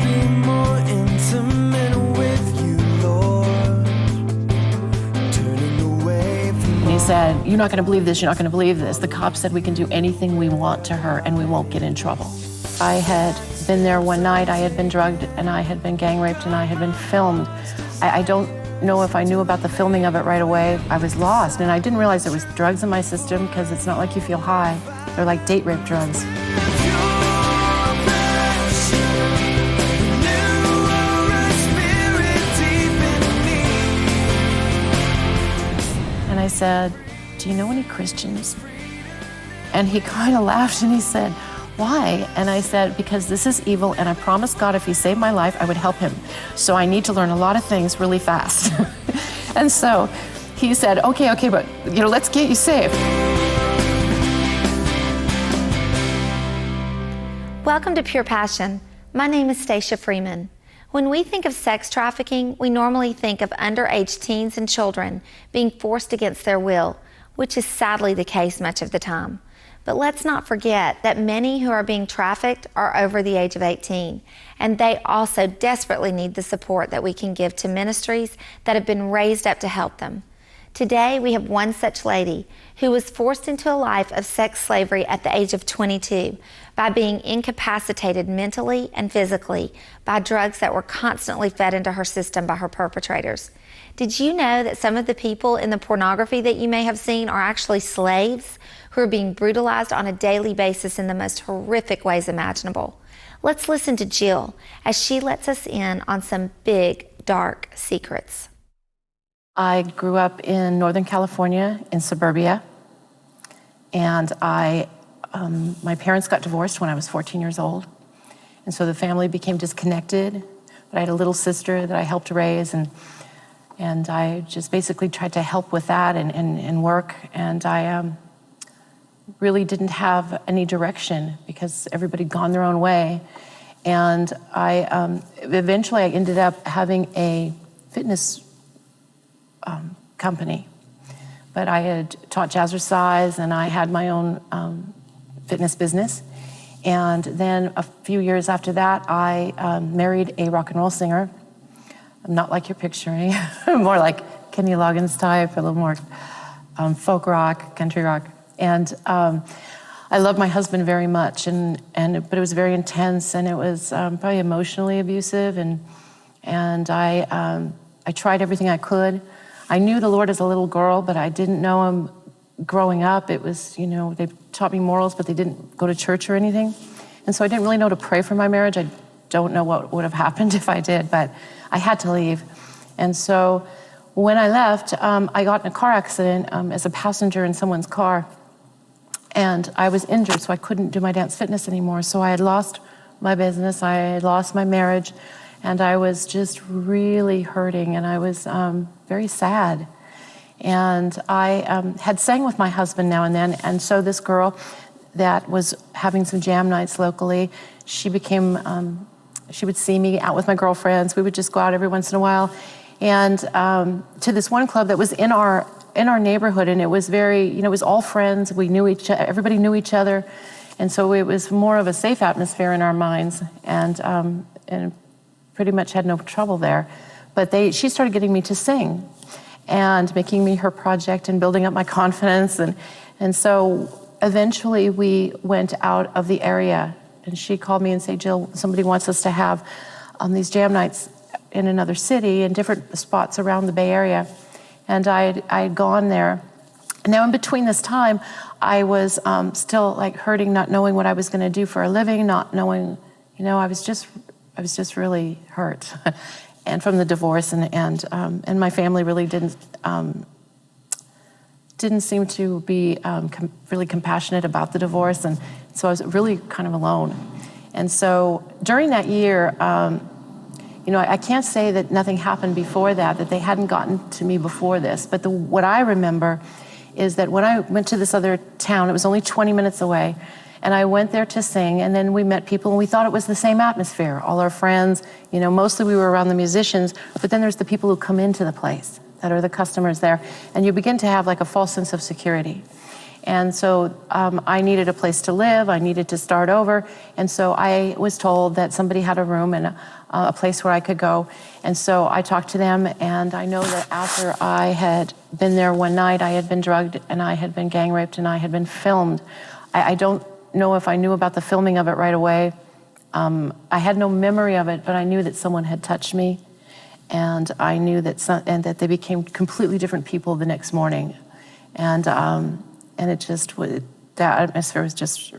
be more intimate with you, Lord. Turning away from He said, "You're not going to believe this, you're not going to believe this. The cop said we can do anything we want to her and we won't get in trouble." I had been there one night, I had been drugged and I had been gang raped and I had been filmed. I don't know if I knew about the filming of it right away. I was lost and I didn't realize there was drugs in my system because it's not like you feel high. They're like date rape drugs. And I said, "Do you know any Christians?" And he kind of laughed and he said, "Why?" And I said, "Because this is evil and I promised God if he saved my life, I would help him. So I need to learn a lot of things really fast." And so he said, okay, but let's get you saved. Welcome to Pure Passion. My name is Stacia Freeman. When we think of sex trafficking, we normally think of underage teens and children being forced against their will, which is sadly the case much of the time. But let's not forget that many who are being trafficked are over the age of 18, and they also desperately need the support that we can give to ministries that have been raised up to help them. Today, we have one such lady who was forced into a life of sex slavery at the age of 22 by being incapacitated mentally and physically by drugs that were constantly fed into her system by her perpetrators. Did you know that some of the people in the pornography that you may have seen are actually slaves who are being brutalized on a daily basis in the most horrific ways imaginable? Let's listen to Jill as she lets us in on some big, dark secrets. I grew up in Northern California, in suburbia, and my parents got divorced when I was 14 years old, and so the family became disconnected. But I had a little sister that I helped raise, and I just basically tried to help with that and work, and I really didn't have any direction because everybody had gone their own way. And eventually I ended up having a fitness company. But I had taught jazzercise and I had my own fitness business. And then a few years after that, I married a rock and roll singer. I'm not like you're picturing, more like Kenny Loggins type, a little more folk rock, country rock. And I love my husband very much, but it was very intense, and it was probably emotionally abusive, and I tried everything I could. I knew the Lord as a little girl, but I didn't know him growing up. It was, they taught me morals, but they didn't go to church or anything. And so I didn't really know to pray for my marriage. I don't know what would have happened if I did, but I had to leave. And so when I left, I got in a car accident as a passenger in someone's car. And I was injured, so I couldn't do my dance fitness anymore. So I had lost my business, I had lost my marriage, and I was just really hurting, and I was very sad. And I had sang with my husband now and then, and so this girl that was having some jam nights locally, she would see me out with my girlfriends. We would just go out every once in a while, and to this one club that was in our neighborhood, and it was very, it was all friends. We knew everybody knew each other, and so it was more of a safe atmosphere in our minds, and pretty much had no trouble there. But she started getting me to sing, and making me her project, and building up my confidence, and so eventually we went out of the area, and she called me and said, "Jill, somebody wants us to have these jam nights in another city and different spots around the Bay Area." And I had gone there. And now in between this time, I was still like hurting, not knowing what I was going to do for a living, not knowing, I was just really hurt, and from the divorce, and my family really didn't seem to be really compassionate about the divorce, and so I was really kind of alone. And so during that year, I can't say that nothing happened before that they hadn't gotten to me before this. But what I remember is that when I went to this other town, it was only 20 minutes away, and I went there to sing, and then we met people, and we thought it was the same atmosphere. All our friends, mostly we were around the musicians, but then there's the people who come into the place that are the customers there, and you begin to have like a false sense of security. And so I needed a place to live, I needed to start over, and so I was told that somebody had a room and a place where I could go. And so I talked to them, and I know that after I had been there one night, I had been drugged, and I had been gang raped, and I had been filmed. I don't know if I knew about the filming of it right away. I had no memory of it, but I knew that someone had touched me, and I knew that they became completely different people the next morning. And it just was, that atmosphere was just,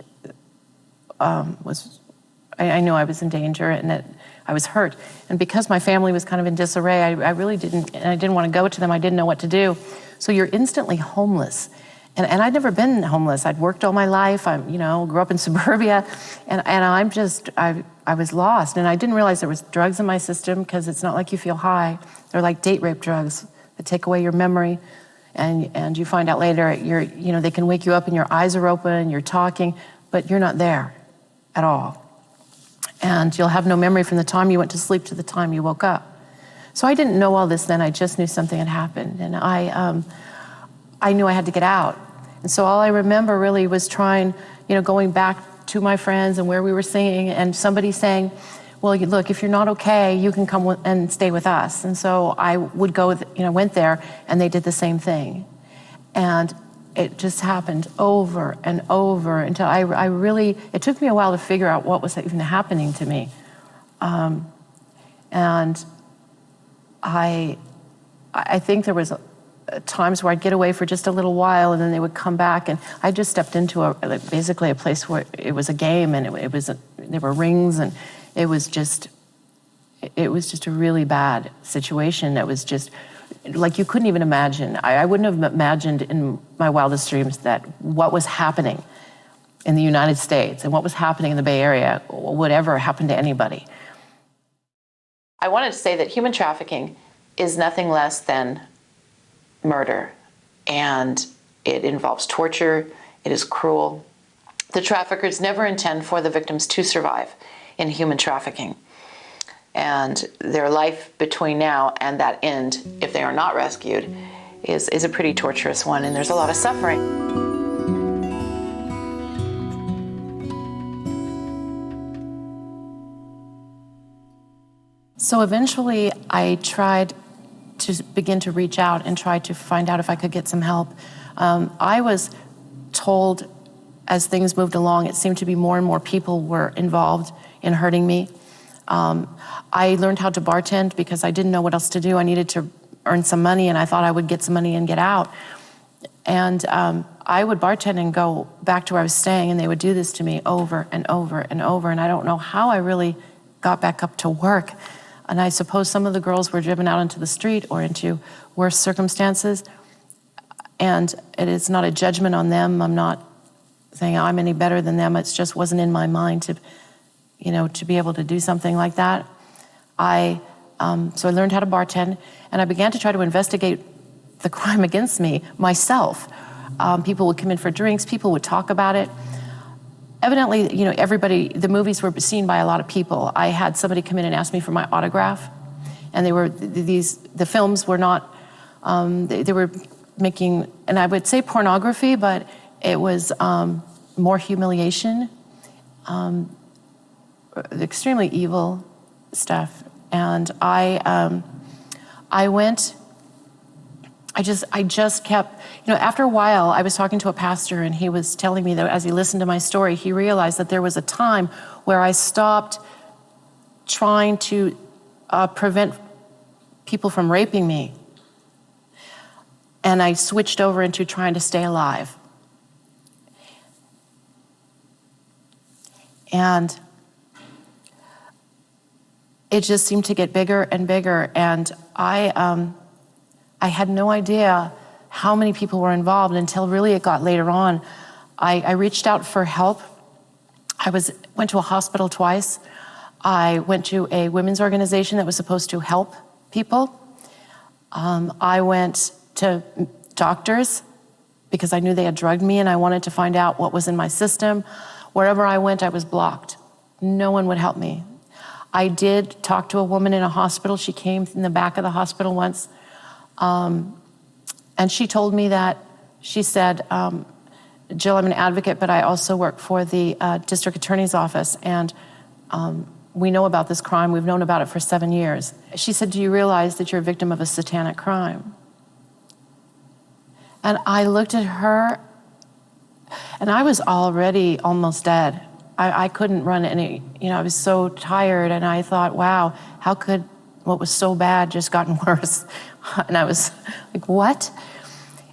I knew I was in danger and that I was hurt. And because my family was kind of in disarray, I really didn't want to go to them. I didn't know what to do. So you're instantly homeless. And I'd never been homeless. I'd worked all my life. I grew up in suburbia, and I was lost. And I didn't realize there was drugs in my system, because it's not like you feel high. They're like date rape drugs that take away your memory. And you find out later, they can wake you up and your eyes are open, you're talking, but you're not there at all. And you'll have no memory from the time you went to sleep to the time you woke up. So I didn't know all this then. I just knew something had happened, and I knew I had to get out. And so all I remember really was trying, going back to my friends and where we were singing, and somebody saying, well, look, if you're not okay, you can come and stay with us. And so I would go, went there, and they did the same thing. And it just happened over and over until I really, it took me a while to figure out what was even happening to me. And I think there was times where I'd get away for just a little while, and then they would come back, and I just stepped into basically a place where it was a game, and there were rings, and it was just a really bad situation. That was just like you couldn't even imagine. I wouldn't have imagined in my wildest dreams that what was happening in the United States and what was happening in the Bay Area would ever happen to anybody. I wanted to say that human trafficking is nothing less than murder, and it involves torture. It is cruel. The traffickers never intend for the victims to survive in human trafficking, and their life between now and that end, if they are not rescued, is a pretty torturous one, and there's a lot of suffering. So eventually I tried to begin to reach out and try to find out if I could get some help. I was told as things moved along, it seemed to be more and more people were involved in hurting me. I learned how to bartend because I didn't know what else to do. I needed to earn some money, and I thought I would get some money and get out. And I would bartend and go back to where I was staying, and they would do this to me over and over and over. And I don't know how I really got back up to work. And I suppose some of the girls were driven out into the street or into worse circumstances. And it is not a judgment on them. I'm not saying I'm any better than them. It just wasn't in my mind to be able to do something like that. So I learned how to bartend, and I began to try to investigate the crime against me myself. People would come in for drinks. People would talk about it. Evidently, the movies were seen by a lot of people. I had somebody come in and ask me for my autograph, and the films were not, they were making, and I would say pornography, but it was more humiliation, extremely evil stuff. And I just kept, after a while, I was talking to a pastor, and he was telling me that as he listened to my story, he realized that there was a time where I stopped trying to prevent people from raping me, and I switched over into trying to stay alive. And it just seemed to get bigger and bigger, and I had no idea how many people were involved until really it got later on. I reached out for help. I went to a hospital twice. I went to a women's organization that was supposed to help people. I went to doctors because I knew they had drugged me, and I wanted to find out what was in my system. Wherever I went, I was blocked. No one would help me. I did talk to a woman in a hospital. She came in the back of the hospital once. And she told me that, she said, Jill, I'm an advocate, but I also work for the district attorney's office, and we know about this crime. We've known about it for 7 years. She said, do you realize that you're a victim of a satanic crime? And I looked at her, and I was already almost dead. I couldn't run any, I was so tired, and I thought, wow, how could what was so bad just gotten worse? And I was like, what?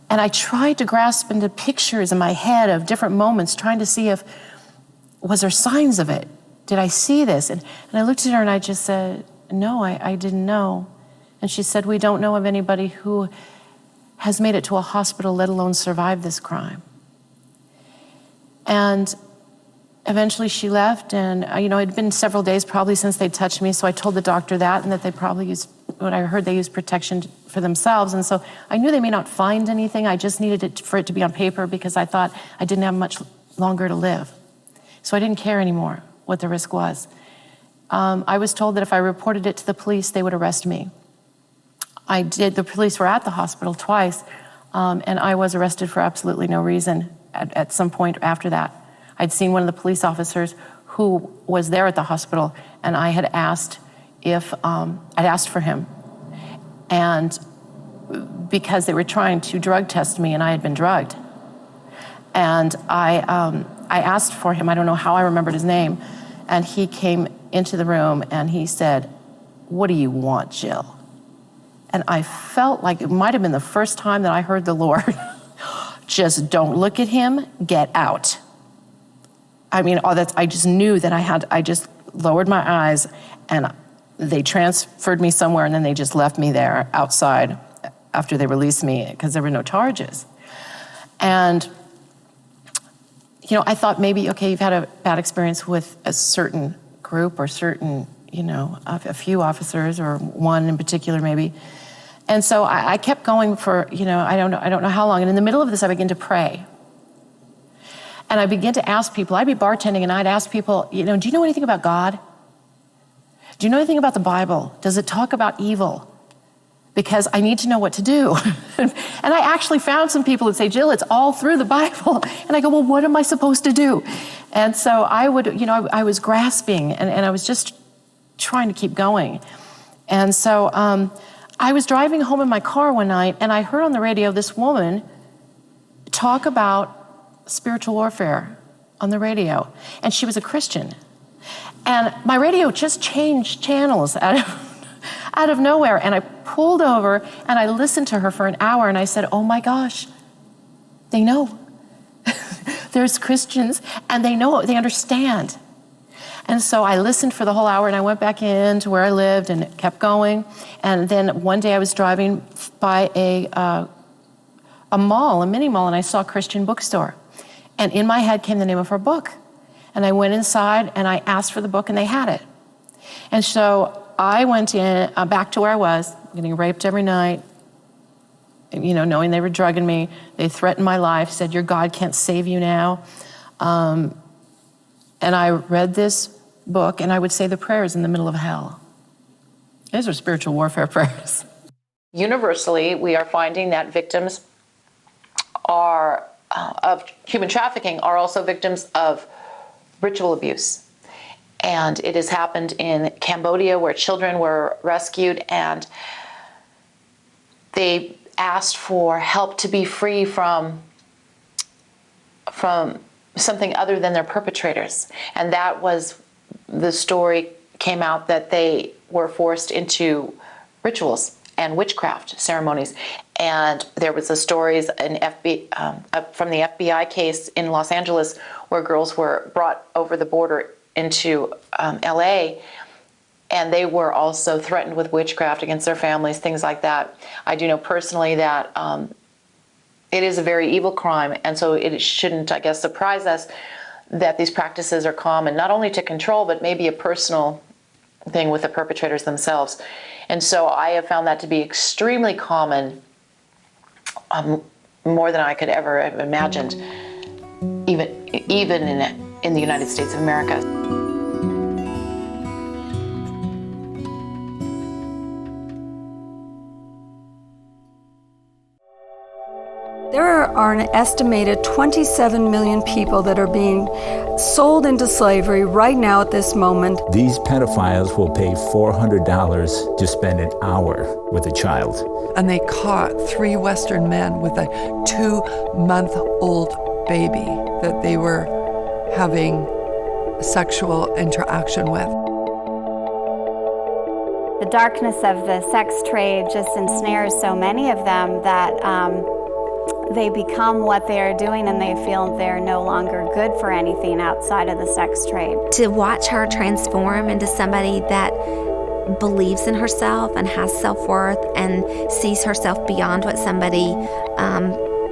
And I tried to grasp into pictures in my head of different moments, trying to see was there signs of it? Did I see this? And I looked at her and I just said, no, I didn't know. And she said, we don't know of anybody who has made it to a hospital, let alone survived this crime. And eventually she left, and it'd been several days probably since they touched me, so I told the doctor that, and that they probably what I heard, they used protection for themselves. And so I knew they may not find anything. I just needed it for it to be on paper because I thought I didn't have much longer to live. So I didn't care anymore what the risk was. I was told that if I reported it to the police, they would arrest me. I did. The police were at the hospital twice, and I was arrested for absolutely no reason at some point after that. I'd seen one of the police officers who was there at the hospital, and I had asked I'd asked for him. And because they were trying to drug test me, and I had been drugged. And I asked for him. I don't know how I remembered his name. And he came into the room and he said, what do you want, Jill? And I felt like it might have been the first time that I heard the Lord, just don't look at him, get out. I mean, I just knew that I just lowered my eyes, and they transferred me somewhere, and then they just left me there outside after they released me because there were no charges. And, I thought maybe, okay, you've had a bad experience with a certain group or certain, a few officers or one in particular maybe. And so I kept going for, I don't know how long. And in the middle of this, I began to pray. And I began to ask people, I'd be bartending and I'd ask people, do you know anything about God? Do you know anything about the Bible? Does it talk about evil? Because I need to know what to do. And I actually found some people that say, Jill, it's all through the Bible. And I go, well, what am I supposed to do? And so I would, I was grasping and I was just trying to keep going. And so I was driving home in my car one night and I heard on the radio this woman talk about spiritual warfare on the radio. And she was a Christian. And my radio just changed channels out of nowhere. And I pulled over and I listened to her for an hour and I said, oh my gosh, they know. There's Christians and they know, they understand. And so I listened for the whole hour and I went back in to where I lived and it kept going. And then one day I was driving by a mall, a mini mall, and I saw a Christian bookstore. And in my head came the name of her book. And I went inside and I asked for the book and they had it. And so I went in back to where I was, getting raped every night, knowing they were drugging me. They threatened my life, said, your God can't save you now. And I read this book and I would say the prayers in the middle of hell. These are spiritual warfare prayers. Universally, we are finding that victims of human trafficking are also victims of ritual abuse. And it has happened in Cambodia where children were rescued and they asked for help to be free from something other than their perpetrators. And that was, the story came out that they were forced into rituals and witchcraft ceremonies. And there was the stories from the FBI case in Los Angeles where girls were brought over the border into LA, and they were also threatened with witchcraft against their families, things like that. I do know personally that it is a very evil crime, and so it shouldn't, I guess, surprise us that these practices are common, not only to control, but maybe a personal thing with the perpetrators themselves. And so I have found that to be extremely common, more than I could ever have imagined, even in the United States of America. There are an estimated 27 million people that are being sold into slavery right now at this moment. These pedophiles will pay $400 to spend an hour with a child. And they caught 3 Western men with a 2-month-old baby that they were having sexual interaction with. The darkness of the sex trade just ensnares so many of them that they become what they are doing, and they feel they're no longer good for anything outside of the sex trade. To watch her transform into somebody that believes in herself and has self-worth and sees herself beyond what somebody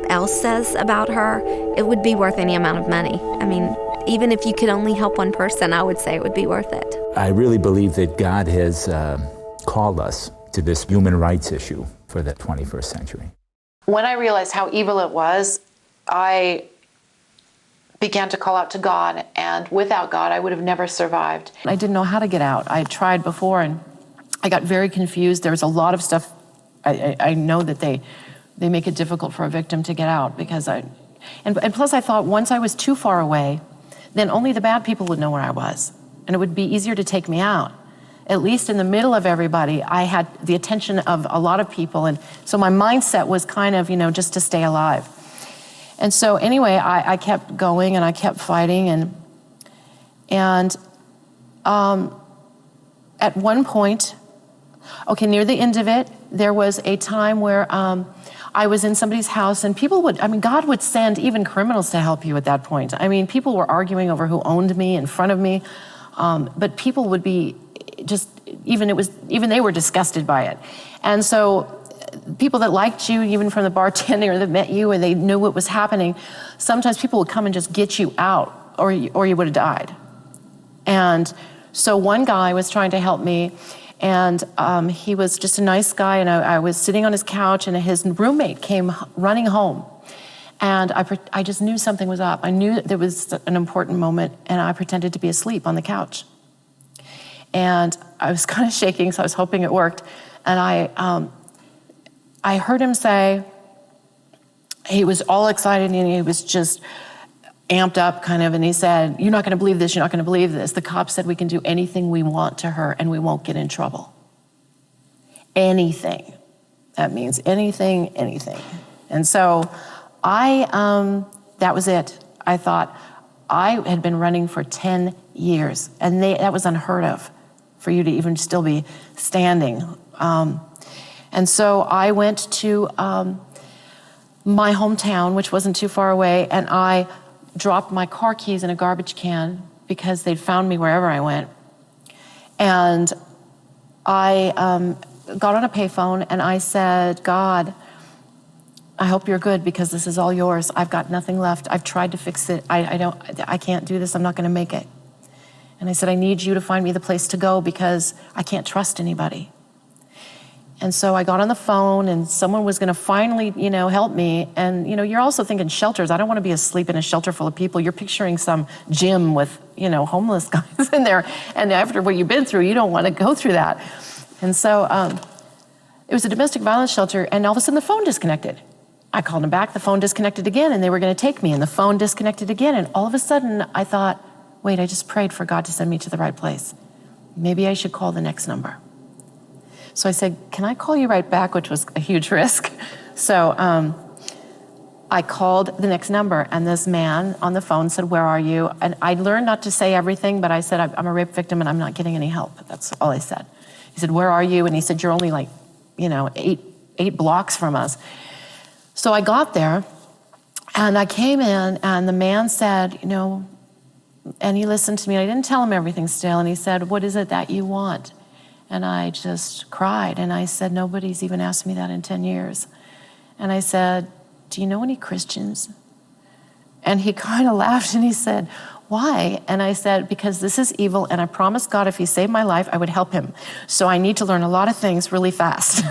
else says about her, it would be worth any amount of money. I mean, even if you could only help one person, I would say it would be worth it. I really believe that God has called us to this human rights issue for the 21st century. When I realized how evil it was, I began to call out to God, and without God, I would have never survived. I didn't know how to get out. I had tried before, and I got very confused. There was a lot of stuff. I know that they make it difficult for a victim to get out, because and plus I thought once I was too far away, then only the bad people would know where I was, and it would be easier to take me out. At least in the middle of everybody, I had the attention of a lot of people, and so my mindset was kind of, just to stay alive. And so anyway, I kept going and I kept fighting, and at one point, near the end of it, there was a time where I was in somebody's house, and God would send even criminals to help you at that point. I mean, people were arguing over who owned me in front of me, but people would be even they were disgusted by it. And so people that liked you, even from the bartender, or that met you and they knew what was happening, sometimes people would come and just get you out, or you would have died. And so one guy was trying to help me, and he was just a nice guy, and I was sitting on his couch, and his roommate came running home. And I just knew something was up. I knew there was an important moment, and I pretended to be asleep on the couch. And I was kind of shaking, so I was hoping it worked. And I heard him say, he was all excited, and he was just amped up kind of, and he said, "You're not gonna believe this, you're not gonna believe this. The cop said we can do anything we want to her and we won't get in trouble." Anything. That means anything. And so that was it. I thought, I had been running for 10 years, and that was unheard of, for you to even still be standing. And so I went to my hometown, which wasn't too far away, and I dropped my car keys in a garbage can because they'd found me wherever I went. And I got on a payphone and I said, "God, I hope you're good, because this is all yours. I've got nothing left. I've tried to fix it. I can't do this. I'm not going to make it." And I said, "I need you to find me the place to go, because I can't trust anybody." And so I got on the phone, and someone was going to finally, help me. And, you're also thinking shelters. I don't want to be asleep in a shelter full of people. You're picturing some gym with, homeless guys in there. And after what you've been through, you don't want to go through that. And so it was a domestic violence shelter, and all of a sudden the phone disconnected. I called them back, the phone disconnected again, and they were going to take me, and the phone disconnected again. And all of a sudden I thought, wait, I just prayed for God to send me to the right place. Maybe I should call the next number. So I said, "Can I call you right back?" Which was a huge risk. So I called the next number, and this man on the phone said, "Where are you?" And I learned not to say everything, but I said, "I'm a rape victim and I'm not getting any help." That's all I said. He said, "Where are you?" And he said, "You're only like, 8 blocks from us." So I got there, and I came in, and the man said, and he listened to me. I didn't tell him everything still, and he said, "What is it that you want?" And I just cried, and I said, "Nobody's even asked me that in 10 years. And I said, "Do you know any Christians?" And he kind of laughed, and he said, "Why?" And I said, "Because this is evil, and I promised God if he saved my life, I would help him. So I need to learn a lot of things really fast."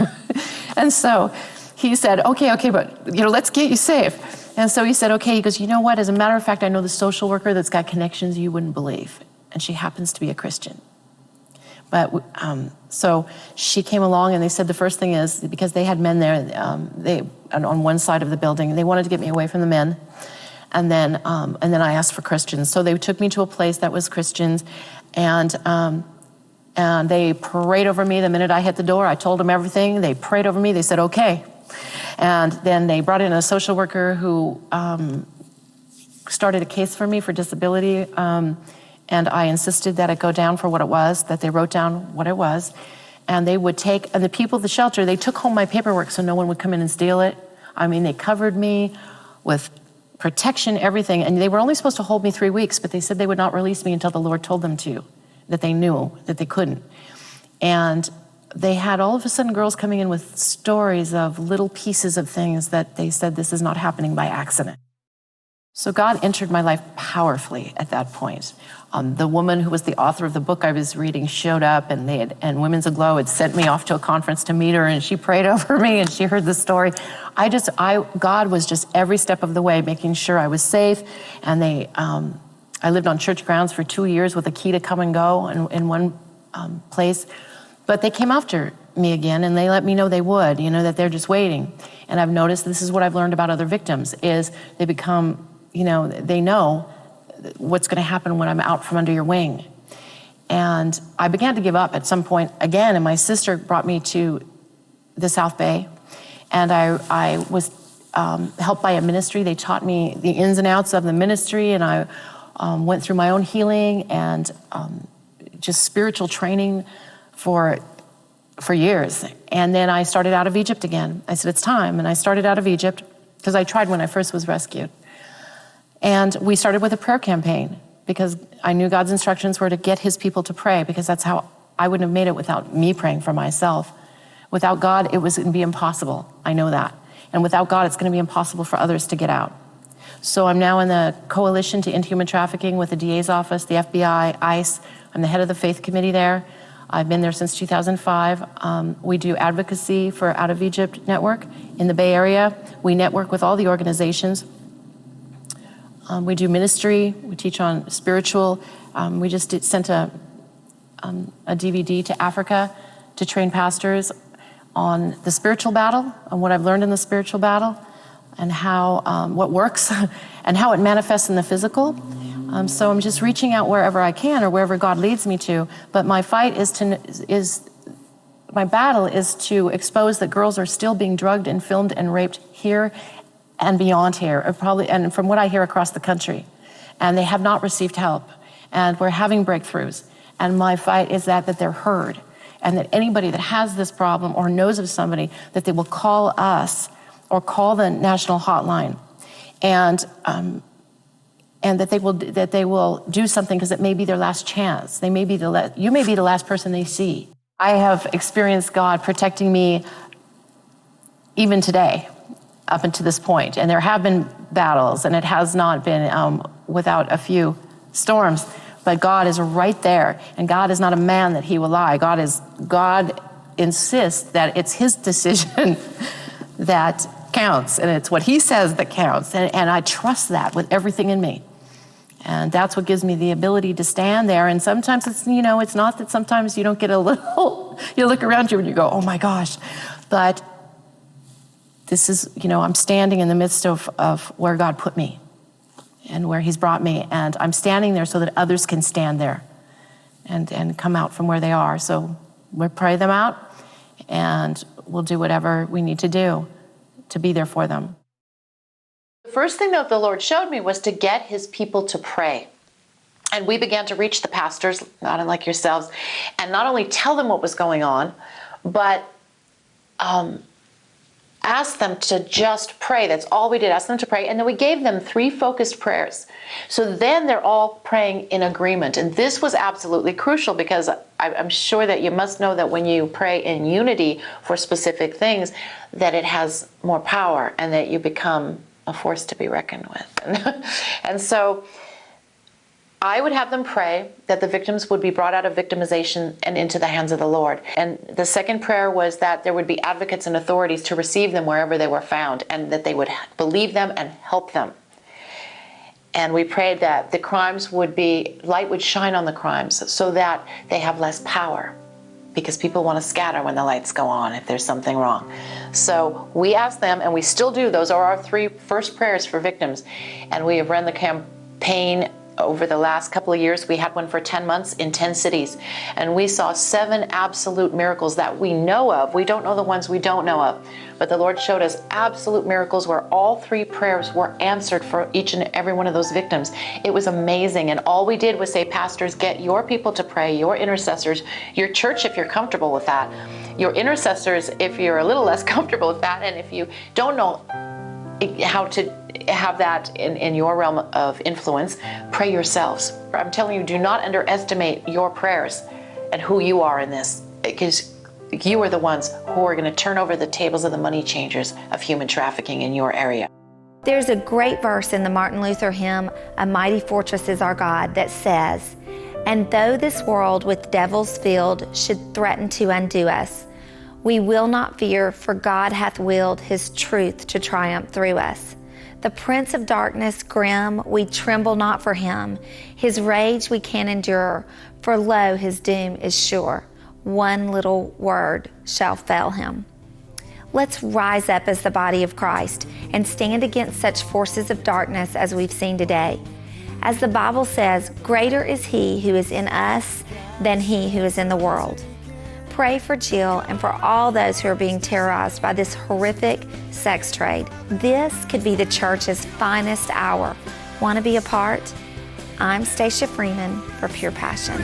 And so he said, okay, but let's get you safe. And so he said, okay, he goes, "You know what? As a matter of fact, I know the social worker that's got connections you wouldn't believe. And she happens to be a Christian. But so she came along, and they said the first thing is, because they had men there, on one side of the building, they wanted to get me away from the men. And then I asked for Christians. So they took me to a place that was Christians, and they prayed over me the minute I hit the door. I told them everything. They prayed over me. They said, okay. And then they brought in a social worker who started a case for me for disability. And I insisted that it go down for what it was, that they wrote down what it was. And they would and the people at the shelter, they took home my paperwork so no one would come in and steal it. I mean, they covered me with protection, everything. And they were only supposed to hold me 3 weeks, but they said they would not release me until the Lord told them to, that they knew that they couldn't. And they had all of a sudden girls coming in with stories of little pieces of things that they said, this is not happening by accident. So God entered my life powerfully at that point. The woman who was the author of the book I was reading showed up, and Women's Aglow had sent me off to a conference to meet her, and she prayed over me, and she heard the story. God was just every step of the way making sure I was safe. And I lived on church grounds for 2 years with a key to come and go in one place. But they came after me again, and they let me know they would, that they're just waiting. And I've noticed, this is what I've learned about other victims, is they become, they know what's going to happen when I'm out from under your wing. And I began to give up at some point again, and my sister brought me to the South Bay, and I was helped by a ministry. They taught me the ins and outs of the ministry, and I went through my own healing and just spiritual training for years. And then I started out of Egypt again. I said, it's time. And I started out of Egypt because I tried when I first was rescued. And we started with a prayer campaign because I knew God's instructions were to get his people to pray, because that's how I wouldn't have made it without me praying for myself. Without God, it was going to be impossible. I know that. And without God, it's going to be impossible for others to get out. So I'm now in the Coalition to End Human Trafficking with the DA's office, the FBI, ICE. I'm the head of the faith committee there. I've been there since 2005. We do advocacy for Out of Egypt Network in the Bay Area. We network with all the organizations. We do ministry. We teach on spiritual. We just sent a DVD to Africa to train pastors on the spiritual battle, on what I've learned in the spiritual battle, and how what works and how it manifests in the physical. So I'm just reaching out wherever I can or wherever God leads me to. But my fight my battle is to expose that girls are still being drugged and filmed and raped here and beyond here, and from what I hear across the country. And they have not received help. And we're having breakthroughs. And my fight is that they're heard. And that anybody that has this problem or knows of somebody, that they will call us or call the national hotline. And that they will do something, because it may be their last chance. You may be the last person they see. I have experienced God protecting me even today, up until this point. And there have been battles, and it has not been without a few storms. But God is right there, and God is not a man that he will lie. God insists that it's his decision that counts, and it's what he says that counts. And I trust that with everything in me. And that's what gives me the ability to stand there. And sometimes it's not that sometimes you don't get a little, you look around you and you go, oh my gosh. But this is, I'm standing in the midst of where God put me and where he's brought me. And I'm standing there so that others can stand there and come out from where they are. So we'll pray them out, and we'll do whatever we need to do to be there for them. The first thing that the Lord showed me was to get his people to pray. And we began to reach the pastors, not unlike yourselves, and not only tell them what was going on, but ask them to just pray. That's all we did, ask them to pray. And then we gave them 3 focused prayers. So then they're all praying in agreement. And this was absolutely crucial, because I'm sure that you must know that when you pray in unity for specific things, that it has more power and that you become a force to be reckoned with. And so I would have them pray that the victims would be brought out of victimization and into the hands of the Lord. And the second prayer was that there would be advocates and authorities to receive them wherever they were found, and that they would believe them and help them. And we prayed that the crimes light would shine on the crimes so that they have less power. because people want to scatter when the lights go on if there's something wrong. So we ask them, and we still do. Those are our 3 first prayers for victims. And we have run the campaign over the last couple of years. We had one for 10 months in 10 cities. And we saw 7 absolute miracles that we know of. We don't know the ones we don't know of. But the Lord showed us absolute miracles where all 3 prayers were answered for each and every one of those victims. It was amazing. And all we did was say, pastors, get your people to pray, your intercessors, your church if you're comfortable with that, your intercessors if you're a little less comfortable with that, and if you don't know how to have that in your realm of influence, pray yourselves. I'm telling you, do not underestimate your prayers and who you are in this, because you are the ones who are going to turn over the tables of the money changers of human trafficking in your area. There's a great verse in the Martin Luther hymn, "A Mighty Fortress is Our God," that says, "And though this world with devils filled should threaten to undo us, we will not fear, for God hath willed His truth to triumph through us. The Prince of Darkness grim, we tremble not for him. His rage we can endure, for lo, his doom is sure. One little word shall fell him." Let's rise up as the body of Christ and stand against such forces of darkness as we've seen today. As the Bible says, greater is He who is in us than he who is in the world. Pray for Jill and for all those who are being terrorized by this horrific sex trade. This could be the church's finest hour. Want to be a part? I'm Stacia Freeman for Pure Passion.